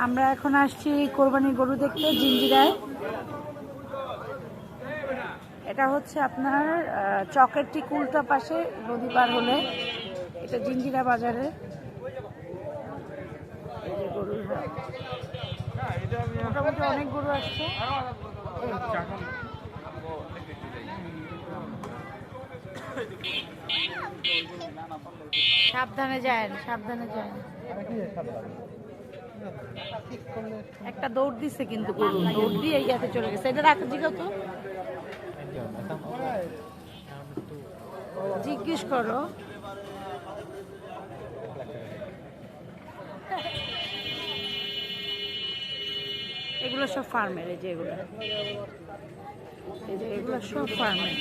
আমরা এখন আসছি কোরবানির গরু দেখতে জিঞ্জিরায়। এটা হচ্ছে আপনার চকের ঠিক উল্টা পাশে নদী পার হলে এটা জিঞ্জিরা বাজারে। এই যে গরুর হাট, মোটামুটি অনেক গরু আসছে। সাবধানে যায়, সাবধানে যায়। একটা দৌড় দিছে কিন্তু গরু, দৌড় দিয়ে ইয়াতে চলে গেছে। এটা রাখা জিজ্ঞাসা তো জিজ্ঞেস করো। এগুলো সব ফার্মের, এই যে এগুলো, এই যে এগুলো সব ফার্মের।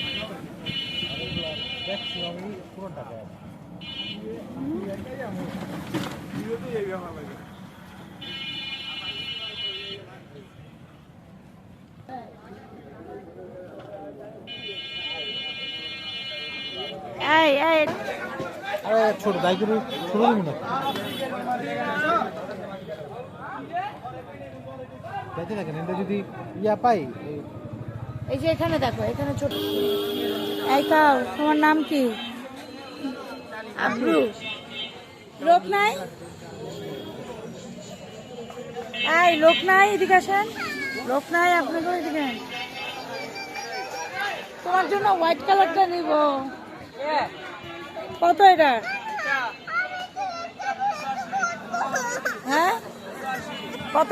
এই এই ছোট দায় করে ছোট না যাইতে থাকেন। এটা যদি ইয়া পাই, এই যে এখানে দেখো, এখানে ছোট। এই কাউ, তোমার নাম কি? আব্রু। লোক নাই, এই লোক নাই, এদিকে আসেন। লোক নাই, আপনাকে এদিকে। তোমার জন্য হোয়াইট কালারটা নিব। কত এটা? হ্যাঁ, কত?